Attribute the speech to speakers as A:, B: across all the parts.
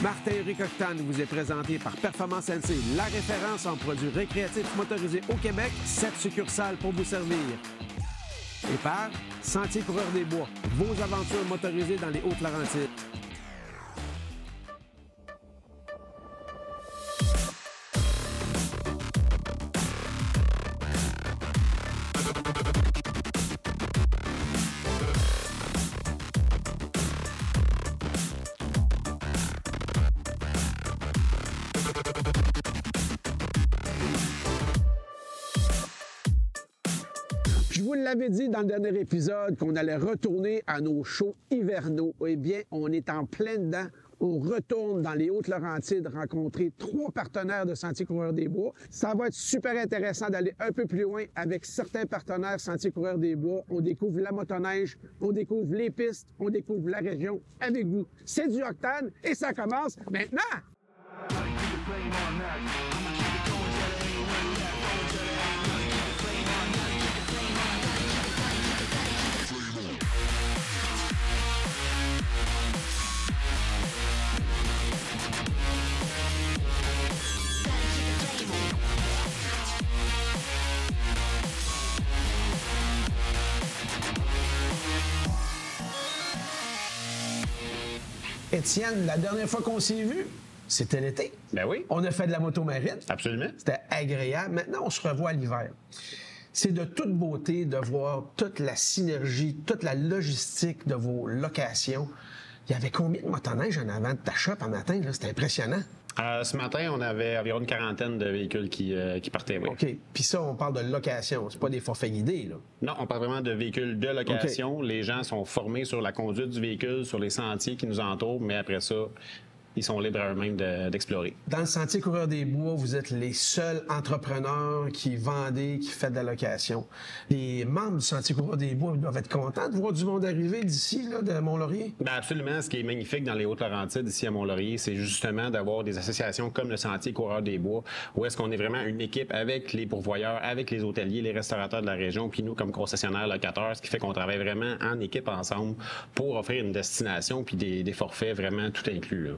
A: Martin Ricoctane vous est présenté par Performance NC, la référence en produits récréatifs motorisés au Québec, 7 succursales pour vous servir. Et par Sentier Coureur des Bois, vos aventures motorisées dans les Hautes-Laurentides. Je vous l'avais dit dans le dernier épisode qu'on allait retourner à nos shows hivernaux. Eh bien, on est en plein dedans. On retourne dans les Hautes-Laurentides rencontrer 3 partenaires de Sentier Coureur des Bois. Ça va être super intéressant d'aller un peu plus loin avec certains partenaires Sentier Coureur des Bois. On découvre la motoneige, on découvre les pistes, on découvre la région avec vous. C'est du Octane et ça commence maintenant! Étienne, la dernière fois qu'on s'est vu, c'était l'été.
B: Ben oui.
A: On a fait de la moto marine.
B: Absolument.
A: C'était agréable. Maintenant, on se revoit à l'hiver. C'est de toute beauté de voir toute la synergie, toute la logistique de vos locations. Il y avait combien de motoneiges en avant de ta shop en matin? C'était impressionnant.
B: Ce matin, on avait environ une quarantaine de véhicules qui partaient, oui.
A: OK. Puis ça, on parle de location. C'est pas des forfaits guidés, là.
B: Non, on parle vraiment de véhicules de location. Okay. Les gens sont formés sur la conduite du véhicule, sur les sentiers qui nous entourent, mais après ça, ils sont libres à eux-mêmes d'explorer.
A: Dans le Sentier Coureur des Bois, vous êtes les seuls entrepreneurs qui vendez, qui font de la location. Les membres du Sentier Coureur des Bois doivent être contents de voir du monde arriver d'ici, là, de Mont-Laurier.
B: Bien, absolument. Ce qui est magnifique dans les Hautes-Laurentides, ici à Mont-Laurier, c'est justement d'avoir des associations comme le Sentier Coureur des Bois, où est-ce qu'on est vraiment une équipe avec les pourvoyeurs, avec les hôteliers, les restaurateurs de la région, puis nous, comme concessionnaires locataires, ce qui fait qu'on travaille vraiment en équipe ensemble pour offrir une destination puis des forfaits vraiment tout inclus, là.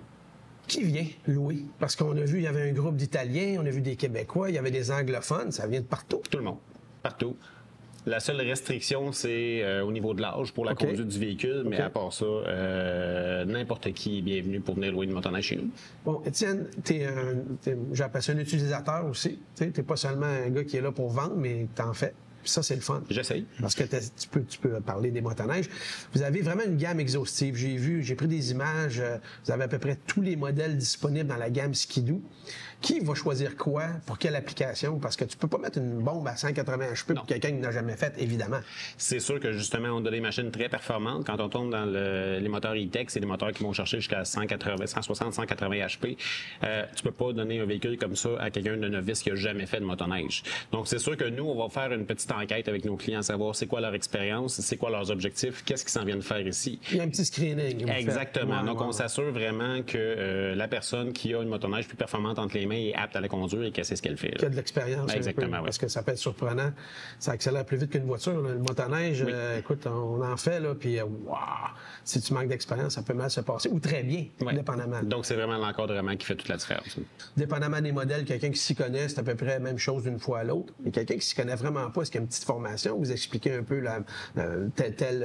A: Qui vient louer? Parce qu'on a vu, il y avait un groupe d'Italiens, on a vu des Québécois, il y avait des anglophones, ça vient de partout.
B: Tout le monde, partout. La seule restriction, c'est au niveau de l'âge pour la conduite du véhicule, mais à part ça, n'importe qui est bienvenu pour venir louer une motoneige chez nous.
A: Bon, Étienne, j'appelle ça un utilisateur aussi. Tu n'es pas seulement un gars qui est là pour vendre, mais t'en fais. Puis ça, c'est le fun.
B: J'essaye.
A: Parce que tu peux parler des motoneiges. Vous avez vraiment une gamme exhaustive. J'ai pris des images. Vous avez à peu près tous les modèles disponibles dans la gamme Ski-Doo. Qui va choisir quoi pour quelle application? Parce que tu peux pas mettre une bombe à 180 HP pour quelqu'un qui n'a jamais fait, évidemment.
B: C'est sûr que justement, on a des machines très performantes. Quand on tombe dans les moteurs e-tech, c'est des moteurs qui vont chercher jusqu'à 160, 180 HP. Tu peux pas donner un véhicule comme ça à quelqu'un de novice qui a jamais fait de motoneige. Donc, c'est sûr que nous, on va faire une petite enquête avec nos clients, savoir c'est quoi leur expérience, c'est quoi leurs objectifs, qu'est-ce qu'ils s'en viennent faire ici.
A: Il y a un petit screening.
B: Exactement. Donc, on s'assure vraiment que la personne qui a une motoneige plus performante entre les mains est apte à la conduire et qu'elle sait ce qu'elle fait.
A: Qu'il y a de l'expérience.
B: Exactement, oui.
A: Parce que ça peut être surprenant. Ça accélère plus vite qu'une voiture. Là. Le motoneige, écoute, on en fait, là, puis si tu manques d'expérience, ça peut mal se passer. Ou très bien, dépendamment.
B: Donc, c'est vraiment l'encadrement qui fait toute la différence.
A: Dépendamment des modèles, quelqu'un qui s'y connaît, c'est à peu près la même chose d'une fois à l'autre. Et quelqu'un qui s'y connaît vraiment pas, est-ce qu'il y a une petite formation? Vous expliquez un peu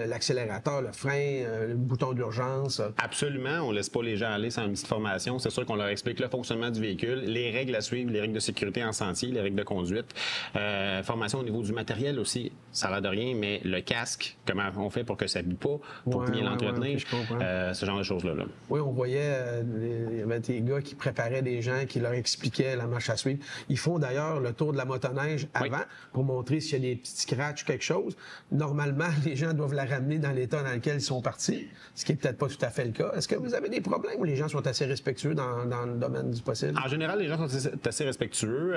A: l'accélérateur, le frein, le bouton d'urgence.
B: Absolument. On laisse pas les gens aller sans une petite formation. C'est sûr qu'on leur explique le fonctionnement du véhicule, les règles à suivre, les règles de sécurité en sentier, les règles de conduite. Formation au niveau du matériel aussi. Ça a l'air de rien, mais le casque, comment on fait pour que ça ne bute pas, pour bien l'entretenir, ce genre de choses-là.
A: Oui, on voyait, il y avait des gars qui préparaient des gens, qui leur expliquaient la marche à suivre. Ils font d'ailleurs le tour de la motoneige avant pour montrer s'il y a des petits scratchs ou quelque chose. Normalement, les gens doivent la ramener dans l'état dans lequel ils sont partis, ce qui n'est peut-être pas tout à fait le cas. Est-ce que vous avez des problèmes où les gens sont assez respectueux dans le domaine du possible?
B: En général, les gens sont assez respectueux.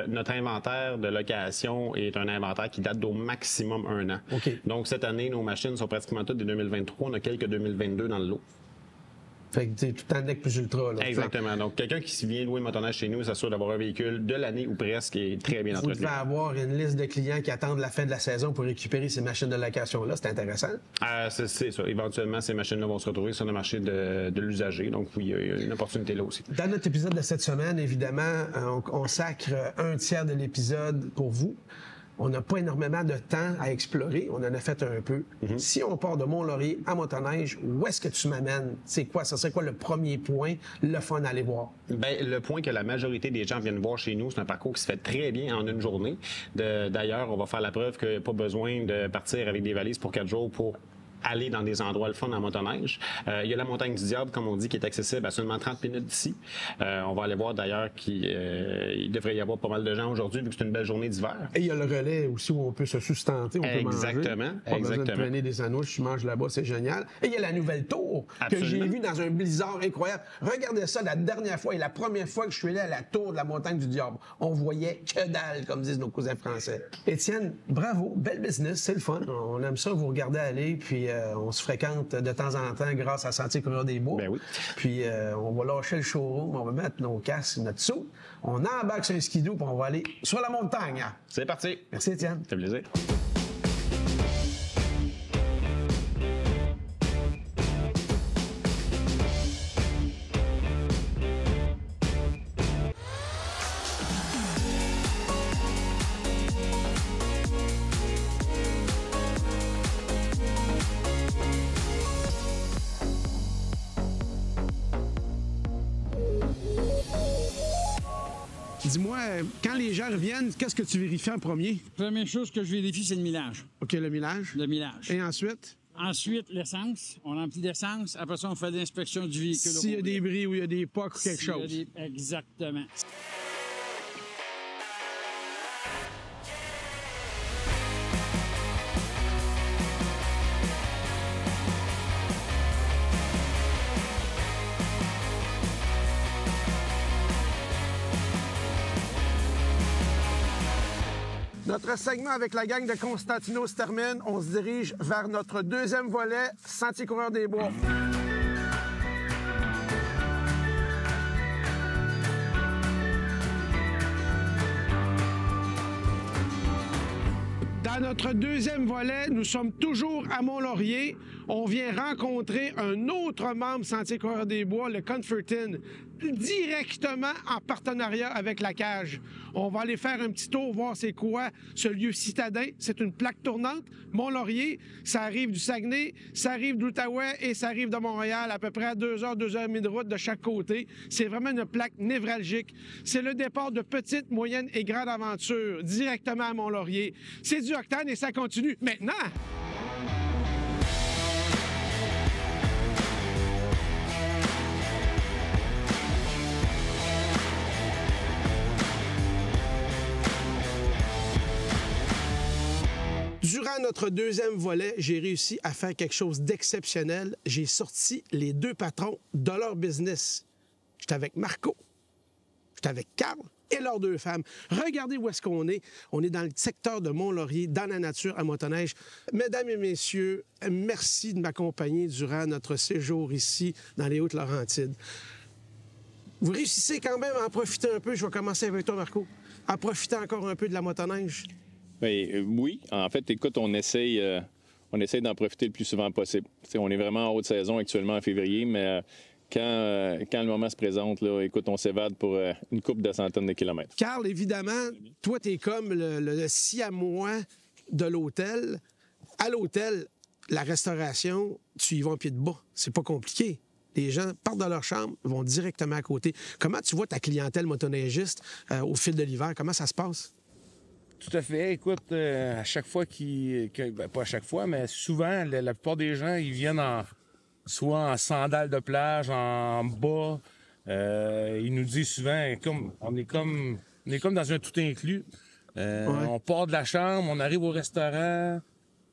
B: Notre inventaire de location est un inventaire qui date d'au maximum 1 an. Donc, cette année, nos machines sont pratiquement toutes des 2023. On a quelques 2022 dans le lot.
A: Fait que tu tout le temps nec plus ultra. Là,
B: exactement. Donc, quelqu'un qui vient louer une motoneige chez nous s'assure d'avoir un véhicule de l'année ou presque et très bien entretenu.
A: Vous devez avoir une liste de clients qui attendent la fin de la saison pour récupérer ces machines de location-là. C'est intéressant.
B: C'est ça. Éventuellement, ces machines-là vont se retrouver sur le marché de l'usager. Donc, oui, il y a une opportunité là aussi.
A: Dans notre épisode de cette semaine, évidemment, on sacre un tiers de l'épisode pour vous. On n'a pas énormément de temps à explorer. On en a fait un peu. Si on part de Mont-Laurier à Motoneige, où est-ce que tu m'amènes? C'est quoi? Ça serait quoi le premier point, le fun à aller voir?
B: Bien, le point que la majorité des gens viennent voir chez nous, c'est un parcours qui se fait très bien en une journée. D'ailleurs, on va faire la preuve qu'il n'y a pas besoin de partir avec des valises pour 4 jours pour aller dans des endroits le fun en motoneige. Il y a la montagne du Diable, comme on dit, qui est accessible à seulement 30 minutes d'ici. On va aller voir d'ailleurs qu'il devrait y avoir pas mal de gens aujourd'hui, vu que c'est une belle journée d'hiver. Et il
A: y a le relais aussi où on peut se sustenter, on peut manger.
B: Exactement.
A: Pas besoin de traîner des sandwichs, tu manges là-bas, c'est génial. Et il y a la nouvelle tour que j'ai vue dans un blizzard incroyable. Regardez ça, la dernière fois et la première fois que je suis allé à la tour de la montagne du Diable, on voyait que dalle, comme disent nos cousins français. Étienne, bravo, bel business, c'est le fun. On aime ça, vous regardez aller, puis on se fréquente de temps en temps grâce à Sentier Coureur des Bois.
B: Ben oui.
A: Puis on va lâcher le showroom, on va mettre nos casques, notre sou, on embarque sur un skidoo, puis on va aller sur la montagne.
B: C'est parti.
A: Merci Étienne.
B: Ça fait plaisir.
A: Dis-moi, quand les gens reviennent, qu'est-ce que tu vérifies en premier?
C: Première chose que je vérifie, c'est le millage.
A: OK, le millage.
C: Le millage.
A: Et ensuite?
C: Ensuite, l'essence. On remplit l'essence. Après ça, on fait l'inspection du véhicule.
A: S'il y a des bris ou il y a des pocs ou quelque chose.
C: Exactement.
A: Notre segment avec la gang de Constantino se termine. On se dirige vers notre deuxième volet, Sentier Coureur des Bois. Dans notre deuxième volet, nous sommes toujours à Mont-Laurier. On vient rencontrer un autre membre Sentier Coureur des Bois, le Comfortin, directement en partenariat avec la cage. On va aller faire un petit tour, voir c'est quoi ce lieu citadin. C'est une plaque tournante. Mont-Laurier, ça arrive du Saguenay, ça arrive de l'Outaouais et ça arrive de Montréal, à peu près à 2 heures, 2 heures et demie de route de chaque côté. C'est vraiment une plaque névralgique. C'est le départ de petites, moyennes et grandes aventures directement à Mont-Laurier. C'est du octane et ça continue maintenant. Durant notre deuxième volet, j'ai réussi à faire quelque chose d'exceptionnel. J'ai sorti les deux patrons de leur business. J'étais avec Marco, j'étais avec Carl et leurs deux femmes. Regardez où est-ce qu'on est. On est dans le secteur de Mont-Laurier, dans la nature, à motoneige. Mesdames et messieurs, merci de m'accompagner durant notre séjour ici, dans les Hautes-Laurentides. Vous réussissez quand même à en profiter un peu. Je vais commencer avec toi, Marco. À profiter encore un peu de la motoneige.
D: Bien, oui. En fait, écoute, on essaye d'en profiter le plus souvent possible. T'sais, on est vraiment en haute saison actuellement en février, mais quand le moment se présente, là, écoute, on s'évade pour une couple de centaines de kilomètres.
A: Carl, évidemment, toi, tu es comme le siamois de l'hôtel. À l'hôtel, la restauration, tu y vas en pied de bas. C'est pas compliqué. Les gens partent de leur chambre, vont directement à côté. Comment tu vois ta clientèle motoneigiste au fil de l'hiver? Comment ça se passe?
E: Tout à fait. Écoute, à chaque fois pas à chaque fois, mais souvent, la plupart des gens, ils viennent soit en sandales de plage, en bas. Ils nous disent souvent, on est comme dans un tout inclus. Ouais. On part de la chambre, on arrive au restaurant,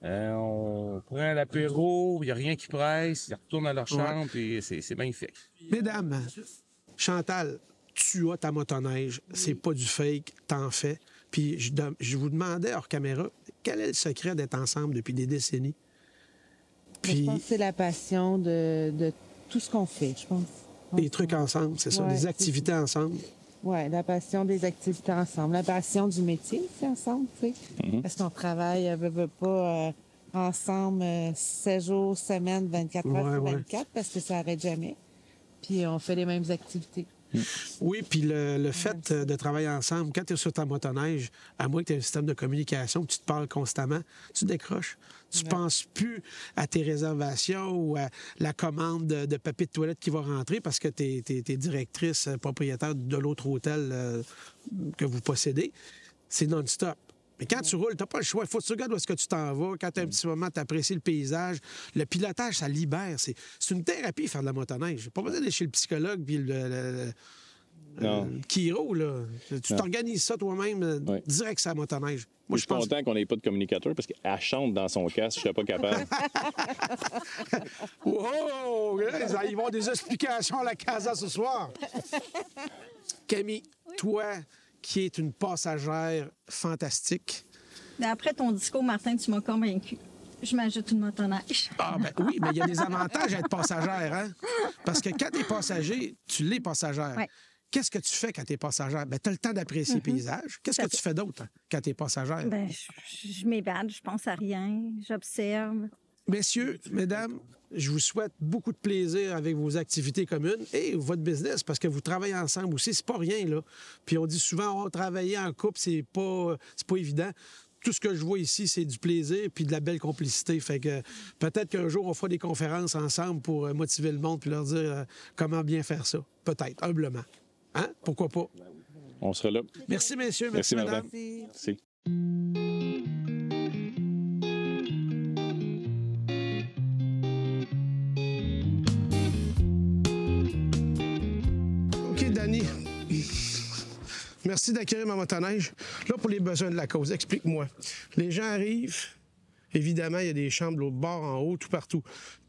E: on prend l'apéro, il n'y a rien qui presse, ils retournent à leur chambre, et c'est magnifique.
A: Mesdames, Chantal, tu as ta motoneige, c'est pas du fake, t'en fais. Puis je vous demandais hors caméra, quel est le secret d'être ensemble depuis des décennies?
F: Puis... Je pense que c'est la passion de tout ce qu'on fait, je pense.
A: Des trucs ensemble, c'est ça,
F: Ouais,
A: des activités ensemble.
F: Oui, la passion des activités ensemble, la passion du métier aussi ensemble, tu sais. Parce qu'on travaille, veut pas, ensemble 7 jours, semaine, 24 heures sur 24, parce que ça n'arrête jamais. Puis on fait les mêmes activités.
A: Oui, puis le fait de travailler ensemble, quand tu es sur ta motoneige, à moins que tu aies un système de communication, que tu te parles constamment, tu décroches. Tu ne penses plus à tes réservations ou à la commande de papier de toilette qui va rentrer parce que tu es directrice, propriétaire de l'autre hôtel que vous possédez. C'est non-stop. Mais quand tu roules, tu n'as pas le choix. Il faut que tu regardes où est-ce que tu t'en vas. Quand tu as un petit moment, tu apprécies le paysage. Le pilotage, ça libère. C'est une thérapie, faire de la motoneige. Pas besoin d'aller chez le psychologue puis le chiro, là. Tu t'organises ça toi-même direct sur la motoneige.
D: Moi, je suis content qu'on n'ait pas de communicateur parce qu'elle chante dans son casque, je ne serais pas capable.
A: Wow! Ils vont avoir des explications à la casa ce soir. Camille, toi qui es une passagère fantastique.
G: Après ton discours, Martin, tu m'as convaincu. Je m'ajoute une motoneige.
A: Ah, ben oui, mais il y a des avantages à être passagère, hein? Parce que quand tu es passager, tu l'es passagère.
G: Ouais.
A: Qu'est-ce que tu fais quand tu es passagère? Ben, tu as le temps d'apprécier le paysage. Qu'est-ce que tu fais d'autre quand tu es passagère?
G: Ben, je m'évade, je pense à rien, j'observe.
A: Messieurs, mesdames, je vous souhaite beaucoup de plaisir avec vos activités communes et votre business parce que vous travaillez ensemble aussi. C'est pas rien, là. Puis on dit souvent, travailler en couple, c'est pas évident. Tout ce que je vois ici, c'est du plaisir puis de la belle complicité. Fait que peut-être qu'un jour, on fera des conférences ensemble pour motiver le monde puis leur dire comment bien faire ça. Peut-être, humblement. Hein? Pourquoi pas?
D: On sera là.
A: Merci, messieurs.
D: Merci,
A: madame.
D: Merci.
A: OK, Danny. Merci d'accueillir ma motoneige. Là, pour les besoins de la cause, explique-moi. Les gens arrivent, évidemment, il y a des chambres de l'autre bord, en haut, tout partout.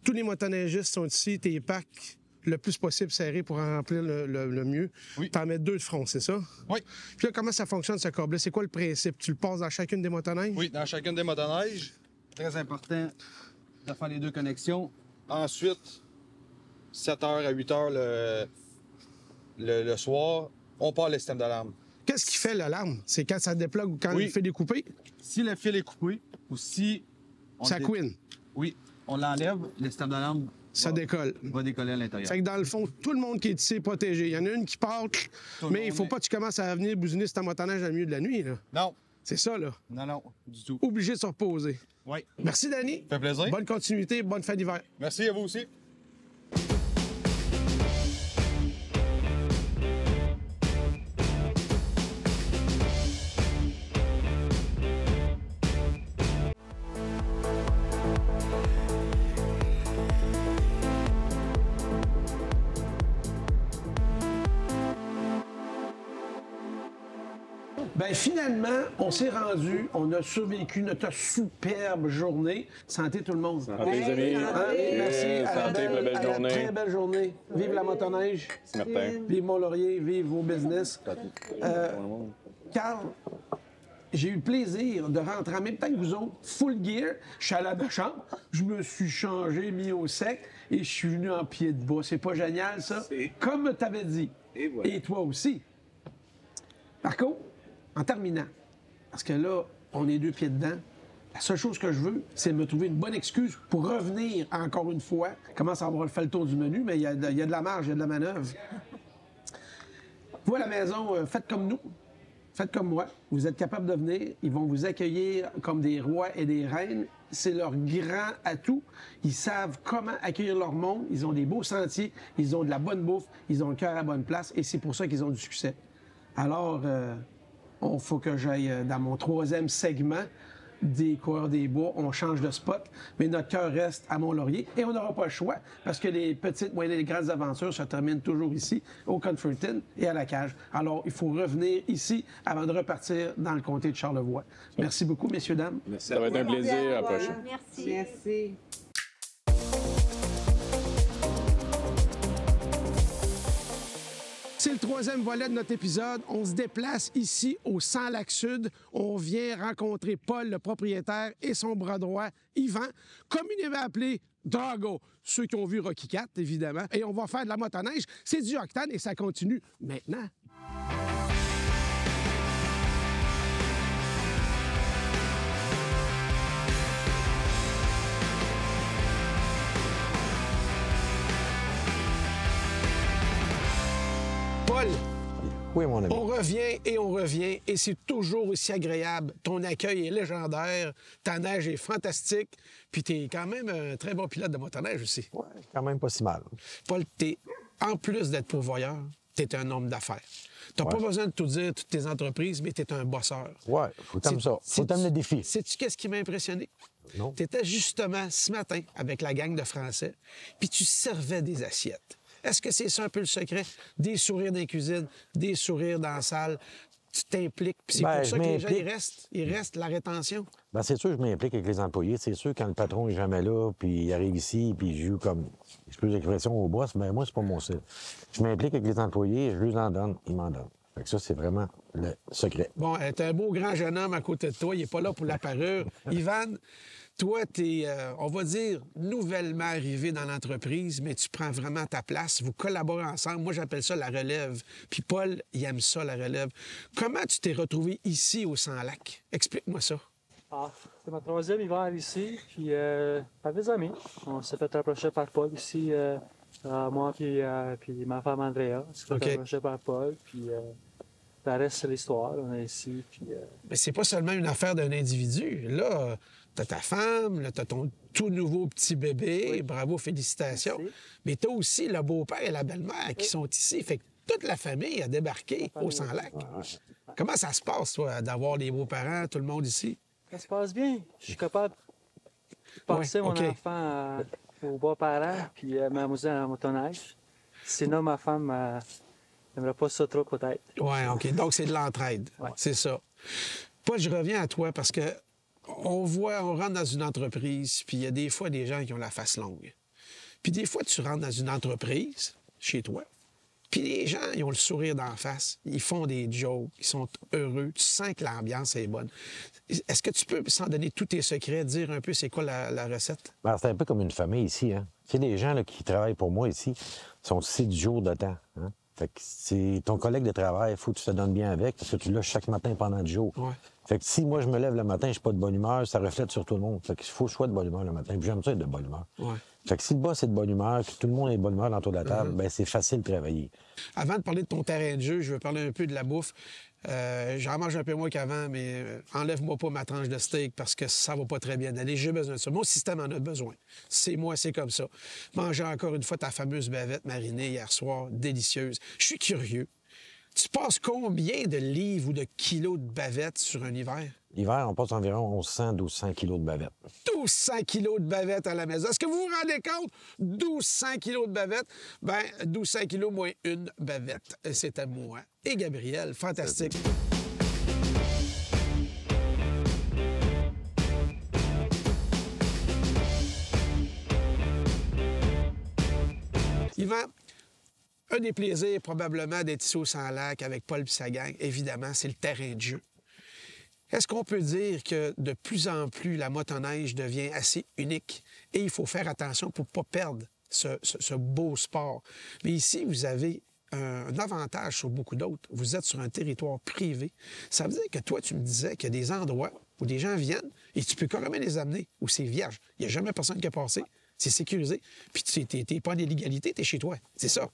A: Tous les motoneigistes sont ici, tes packs le plus possible serrés pour en remplir le mieux.
H: Oui.
A: T'en mets 2 de front, c'est ça?
H: Oui.
A: Puis là, comment ça fonctionne, ce câble-là? C'est quoi le principe? Tu le passes dans chacune des motoneiges?
H: Oui, dans chacune des motoneiges. Très important de faire les 2 connexions. Ensuite, 7h à 8h le soir, on part le système d'alarme.
A: Qu'est-ce qui fait l'alarme? C'est quand ça déplogue ou quand
H: Oui.
A: il fait découper?
H: Si le fil est coupé ou si...
A: Ça couine.
H: Oui, on l'enlève, le système d'alarme
A: Ça décolle.
H: va décoller à l'intérieur.
A: C'est que dans le fond, tout le monde qui est ici est protégé. Il y en a une qui part, mais il faut
H: monde
A: pas que tu commences à venir bousiner sur ta motoneige dans le milieu de la nuit, là.
H: Non,
A: C'est ça, là.
H: non, du tout.
A: Obligé de se reposer.
H: Oui.
A: Merci, Danny.
H: Ça fait plaisir.
A: Bonne continuité, bonne fin d'hiver.
H: Merci à vous aussi.
A: Ben finalement, on s'est rendu, on a survécu notre superbe journée. Santé tout le monde.
D: Santé, les amis.
A: Hein? Merci. À la
D: Santé pour la belle
A: à la
D: journée.
A: très belle journée. Vive la motoneige.
D: Merci, Martin.
A: Vive Mont-Laurier, vive vos business. Carl, j'ai eu le plaisir de rentrer en même temps que vous autres, full gear. Je suis allé à la chambre, je me suis changé, mis au sec et je suis venu en pied de bas. C'est pas génial, ça? Comme tu avais dit.
I: Et voilà.
A: Et toi aussi. Par contre, en terminant, parce que là, on est 2 pieds dedans, la seule chose que je veux, c'est me trouver une bonne excuse pour revenir encore une fois. Commence à avoir fait le tour du menu, mais il y a de la marge, il y a de la manœuvre. Vous, à la maison, faites comme nous. Faites comme moi. Vous êtes capable de venir. Ils vont vous accueillir comme des rois et des reines. C'est leur grand atout. Ils savent comment accueillir leur monde. Ils ont des beaux sentiers. Ils ont de la bonne bouffe. Ils ont le cœur à la bonne place. Et c'est pour ça qu'ils ont du succès. Alors, il faut que j'aille dans mon 3e segment des coureurs des bois. On change de spot, mais notre cœur reste à Mont-Laurier. Et on n'aura pas le choix parce que les petites, moyennes et les grandes aventures se terminent toujours ici, au Comforton et à la cage. Alors, il faut revenir ici avant de repartir dans le comté de Charlevoix. Merci beaucoup, messieurs, dames.
D: Ça va être un plaisir à la prochaine.
G: Merci.
F: Merci.
A: C'est le 3e volet de notre épisode. On se déplace ici au Sans-Lac-Sud. On vient rencontrer Paul, le propriétaire, et son bras droit, Yvan, communément appelé Drago, ceux qui ont vu Rocky IV, évidemment. Et on va faire de la motoneige. C'est du octane et ça continue maintenant. Paul,
I: oui, mon ami.
A: on revient et c'est toujours aussi agréable. Ton accueil est légendaire, ta neige est fantastique, puis tu es quand même un très bon pilote de motoneige aussi.
I: Oui, quand même pas si mal.
A: Paul, en plus d'être pourvoyeur, tu es un homme d'affaires. Tu n'as pas besoin de tout dire, toutes tes entreprises, mais tu es un bosseur.
I: Oui, faut t'aimer ça. Faut t'aimer le défi.
A: Sais-tu qu'est-ce qui m'a impressionné?
I: Non.
A: Tu étais justement ce matin avec la gang de Français, puis tu servais des assiettes. Est-ce que c'est ça un peu le secret? Des sourires dans les cuisines, des sourires dans la salle, tu t'impliques, puis c'est pour ça que les gens, ils restent, la rétention.
I: Bien, c'est sûr que je m'implique avec les employés. C'est sûr quand le patron n'est jamais là, puis il arrive ici, puis il joue comme, excuse l'expression, au boss, mais moi, c'est pas mon style. Je m'implique avec les employés, je leur en donne, ils m'en donnent. Fait que ça, c'est vraiment le secret.
A: Bon, t'es un beau grand jeune homme à côté de toi, il n'est pas là pour la parure. Ivan, toi, t'es, on va dire, nouvellement arrivé dans l'entreprise, mais tu prends vraiment ta place. Vous collaborez ensemble. Moi, j'appelle ça la relève. Puis Paul, il aime ça, la relève. Comment tu t'es retrouvé ici au Sans-Lac? Explique-moi ça.
J: Ah, c'est ma troisième hiver ici, puis avec des amis. On s'est fait approcher par Paul ici, moi puis ma femme Andrea. On s'est fait approcher par Paul, puis ça reste l'histoire. On est ici, puis...
A: Mais c'est pas seulement une affaire d'un individu. Là, t'as ta femme, là, t'as ton tout nouveau petit bébé. Oui. Bravo, félicitations. Merci. Mais t'as aussi le beau-père et la belle-mère qui sont ici. Fait que toute la famille a débarqué au Sans-Lac. Ouais. Comment ça se passe, toi, d'avoir les beaux-parents, tout le monde ici?
J: Ça se passe bien. Je suis capable de passer mon enfant aux beaux-parents puis m'amuser à la motoneige. Sinon, ma femme n'aimerait pas ça trop, peut-être.
A: Oui, OK. Donc, c'est de l'entraide. Ouais. C'est ça. Paul, je reviens à toi parce que on rentre dans une entreprise, puis il y a des fois des gens qui ont la face longue. Puis des fois, tu rentres dans une entreprise, chez toi, puis les gens, ils ont le sourire d'en face. Ils font des jokes, ils sont heureux. Tu sens que l'ambiance est bonne. Est-ce que tu peux, sans donner tous tes secrets, dire un peu c'est quoi la recette?
I: Ben, c'est un peu comme une famille ici. Hein? Tu sais, les gens là, qui travaillent pour moi ici sont ici du jour de temps. Hein? Fait que c'est ton collègue de travail, il faut que tu te donnes bien avec, parce que tu l'as chaque matin pendant 10 jours. Ouais. Fait que si moi je me lève le matin, je suis pas de bonne humeur, ça reflète sur tout le monde. Fait qu'il faut que je sois de bonne humeur le matin. Puis j'aime ça être de bonne humeur. Ouais. Fait que si le boss est de bonne humeur, puis tout le monde est de bonne humeur autour de la table, ben c'est facile de travailler.
A: Avant de parler de ton terrain de jeu, je veux parler un peu de la bouffe. J'en mange un peu moins qu'avant, mais enlève-moi pas ma tranche de steak parce que ça va pas très bien aller. J'ai besoin de ça. Mon système en a besoin. C'est moi, c'est comme ça. Manger encore une fois ta fameuse bavette marinée hier soir, délicieuse. Je suis curieux. Tu passes combien de livres ou de kilos de bavettes sur un hiver?
I: L'hiver, on passe environ 1100-1200 kilos de bavettes.
A: 1200 kilos de bavettes à la maison. Est-ce que vous vous rendez compte? 1200 kilos de bavettes. Bien, 1200 kilos moins une bavette. C'est à moi. Et Gabriel, fantastique. Yvan, un des plaisirs probablement d'être ici au Sans-Lac avec Paul et sa gang, évidemment, c'est le terrain de jeu. Est-ce qu'on peut dire que de plus en plus, la motoneige devient assez unique et il faut faire attention pour ne pas perdre ce beau sport? Mais ici, vous avez un avantage sur beaucoup d'autres. Vous êtes sur un territoire privé. Ça veut dire que toi, tu me disais qu'il y a des endroits où des gens viennent et tu peux carrément les amener, où c'est vierge. Il n'y a jamais personne qui a passé. C'est sécurisé. Puis tu n'es pas en illégalité, tu es chez toi. C'est ça.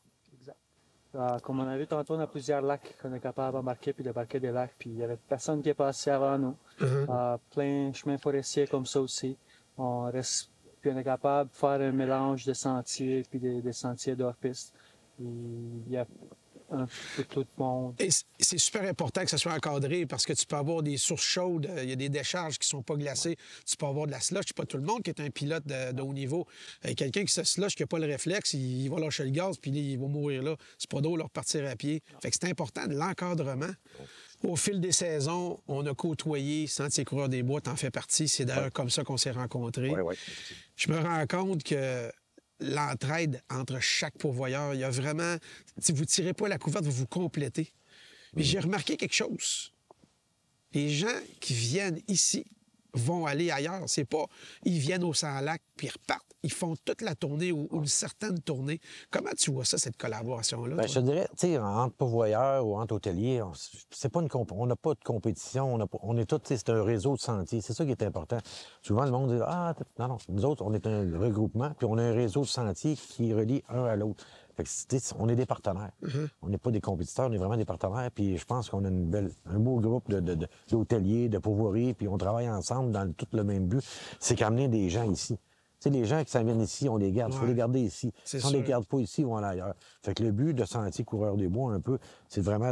J: Comme on a vu tantôt, on a plusieurs lacs qu'on est capable d'embarquer puis débarquer des lacs. Puis il y avait personne qui est passé avant nous. Plein de chemins forestiers comme ça aussi. Puis on est capable de faire un mélange de sentiers puis des sentiers d'hors-piste. Il y a un peu tout le monde.
A: Et c'est super important que ça soit encadré parce que tu peux avoir des sources chaudes, il y a des décharges qui ne sont pas glacées, tu peux avoir de la slush. C'est pas tout le monde qui est un pilote de haut niveau. Quelqu'un qui se slush, qui n'a pas le réflexe, il va lâcher le gaz puis il va mourir là. C'est pas drôle de repartir à pied. Fait que c'est important de l'encadrement. Au fil des saisons, on a côtoyé Sentier Coureur des Bois, t'en fais partie. C'est d'ailleurs comme ça qu'on s'est rencontrés. Je me rends compte que l'entraide entre chaque pourvoyeur, il y a vraiment... Vous ne tirez pas la couverte, vous vous complétez. Mais j'ai remarqué quelque chose. Les gens qui viennent ici vont aller ailleurs. C'est pas ils viennent au Sans-Lac puis ils repartent. ils font toute la tournée ou une certaine tournée. Comment tu vois ça, cette collaboration-là?
I: Bien, je te dirais, tu sais, entre pourvoyeurs ou entre hôteliers, c'est pas on n'a pas de compétition, on est tous, c'est un réseau de sentiers. C'est ça qui est important. Souvent, le monde dit, non, nous autres, on est un regroupement, puis on a un réseau de sentiers qui relie un à l'autre. Fait que, on est des partenaires. On n'est pas des compétiteurs, on est vraiment des partenaires. Puis je pense qu'on a un beau groupe d'hôteliers, de pourvoiries, puis on travaille ensemble dans tout le même but. C'est qu'amener des gens ici. Tu sais, les gens qui s'en viennent ici, on les garde. Il faut les garder ici. Si on ne les garde pas ici, ils vont aller ailleurs. Fait que le but de Sentier Coureurs des Bois, un peu, c'est vraiment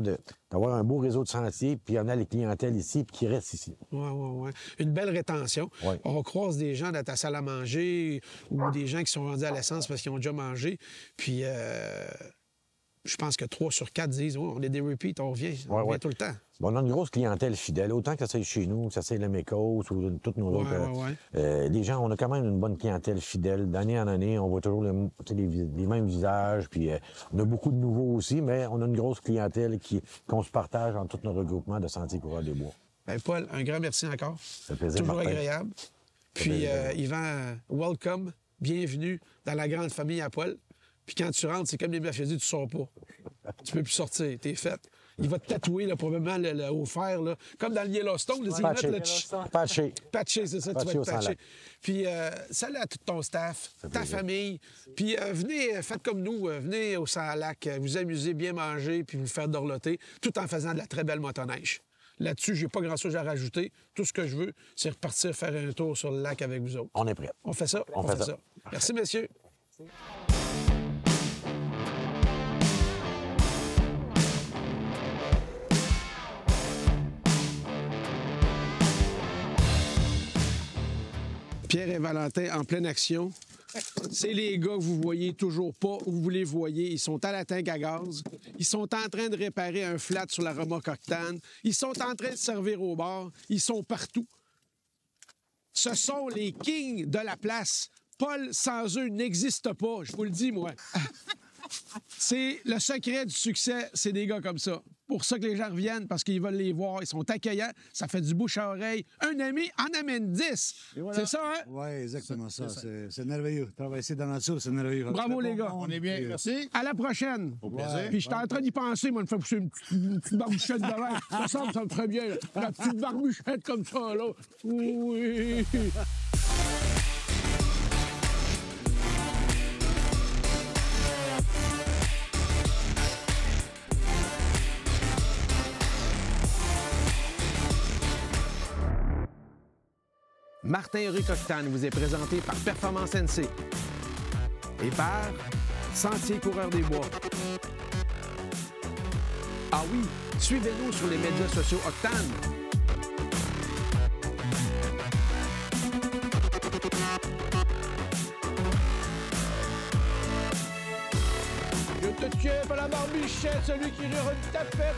I: d'avoir un beau réseau de sentiers, puis il y en a les clientèles ici, puis qui restent ici.
A: Oui. Une belle rétention.
I: Ouais.
A: On croise des gens dans ta salle à manger ou des gens qui sont rendus à l'essence parce qu'ils ont déjà mangé. Puis, je pense que 3 sur 4 disent, on est des repeats, on revient tout le temps.
I: Bon, on a une grosse clientèle fidèle, autant que ça soit chez nous, que ça soit la Mécos ou toutes nos autres. Les gens, on a quand même une bonne clientèle fidèle. D'année en année, on voit toujours les mêmes visages. Puis on a beaucoup de nouveaux aussi, mais on a une grosse clientèle qu'on se partage en tous nos regroupements de Sentier Coureurs des Bois.
A: Bien, Paul, un grand merci encore.
I: Ça fait plaisir,
A: toujours
I: Martin.
A: agréable. Puis, Yvan, welcome, bienvenue dans la grande famille à Paul. Puis quand tu rentres, c'est comme les mercredis, tu sors pas. Tu peux plus sortir, t'es fait. Il va te tatouer, là, probablement, au fer, là. Comme dans le Yellowstone, ils mettent le... Patché, c'est ça, tu vas être patché. Puis, salut à tout ton staff, ta famille. Puis, venez, faites comme nous, venez au Saint-Lac, vous amuser, bien manger, puis vous faire dorloter, tout en faisant de la très belle motoneige. Là-dessus, j'ai pas grand-chose à rajouter. Tout ce que je veux, c'est repartir faire un tour sur le lac avec vous autres.
I: On est prêts.
A: On fait ça? On fait ça. Merci, messieurs. Merci. Pierre et Valentin en pleine action. C'est les gars que vous voyez toujours pas où vous les voyez. Ils sont à la tank à gaz. Ils sont en train de réparer un flat sur la remorque octane. Ils sont en train de servir au bar. Ils sont partout. Ce sont les kings de la place. Paul, sans eux, n'existe pas. Je vous le dis, moi. C'est le secret du succès, c'est des gars comme ça. Pour ça que les gens reviennent, parce qu'ils veulent les voir. Ils sont accueillants, ça fait du bouche à oreille. Un ami en amène 10. Voilà. C'est ça, hein?
K: Oui, exactement ça. C'est merveilleux. Travailler ici dans la nature, c'est merveilleux.
A: Bravo, les gars.
K: On est bien, merci.
A: À la prochaine.
K: Au plaisir.
A: Puis j'étais en train d'y penser, moi, de me faire pousser une petite barbouchette devant. Ça me ferait bien, là. La petite barbouchette comme ça, là. Oui. Martin Ruc Octane vous est présenté par Performance NC et par Sentier Coureurs des Bois. Ah oui, suivez-nous sur les médias sociaux Octane. Je te tiens par la barbichette, celui qui rire une tapette.